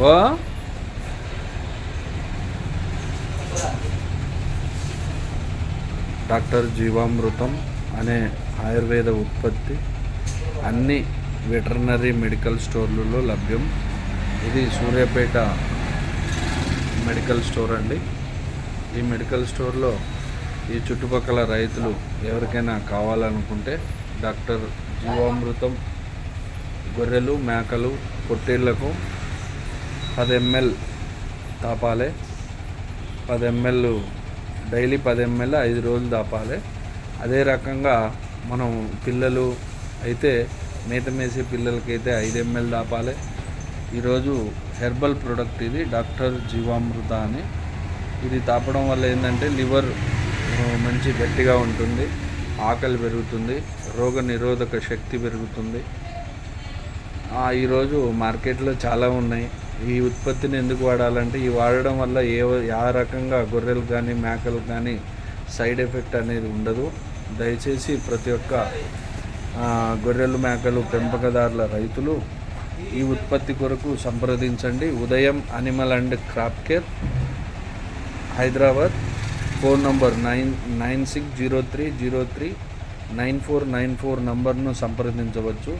ఓ doctor జీవామృతం అనే ఆయుర్వేద ఉత్పత్తి అన్ని వెటర్నరీ మెడికల్ స్టోర్లలో లభ్యం. ఇది సూర్యాపేట మెడికల్ స్టోర్ అండి. ఈ మెడికల్ స్టోర్లో ఈ చుట్టుపక్కల రైతులు ఎవరికైనా కావాలనుకుంటే డాక్టర్ జీవామృతం గొర్రెలు మేకలు పొట్టేళ్లకు 10 ml తాపాలి. 10 ml డైలీ 10 ml 5 రోజులు తాపాలి. అదే రకంగా మనం పిల్లలు అయితే మేత మేసే పిల్లలకైతే 5 ml తాపాలి. ఈరోజు హెర్బల్ ప్రోడక్ట్ ఇది డాక్టర్ జీవామృత అని. ఇది తాపడం వల్ల ఏంటంటే లివర్ మంచి గట్టిగా ఉంటుంది, ఆకలి పెరుగుతుంది, రోగ నిరోధక శక్తి పెరుగుతుంది. ఈరోజు మార్కెట్లో చాలా ఉన్నాయి. ఈ ఉత్పత్తిని ఎందుకు వాడాలంటే ఈ వాడడం వల్ల ఏ రకంగా గొర్రెలు కానీ మేకలు కానీ సైడ్ ఎఫెక్ట్ అనేది ఉండదు. దయచేసి ప్రతి ఒక్క గొర్రెలు మేకలు పెంపకదారుల రైతులు ఈ ఉత్పత్తి కొరకు సంప్రదించండి. ఉదయం animal and crop care, Hyderabad. Phone number 9603039494 నంబర్ను సంప్రదించవచ్చు.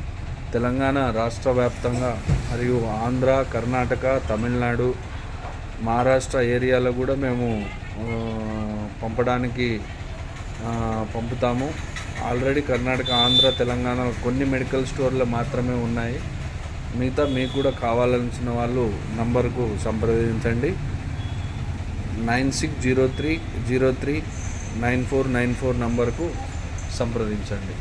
తెలంగాణ రాష్ట్ర వ్యాప్తంగా మరియు ఆంధ్ర, కర్ణాటక, తమిళనాడు, మహారాష్ట్ర ఏరియాలో కూడా మేము పంపుతాము. ఆల్రెడీ కర్ణాటక, ఆంధ్ర, తెలంగాణ కొన్ని మెడికల్ స్టోర్లు మాత్రమే ఉన్నాయి. మిగతా మీకు కూడా కావాల్సిన వాళ్ళు నంబర్కు సంప్రదించండి. 9603039494 నంబర్కు సంప్రదించండి.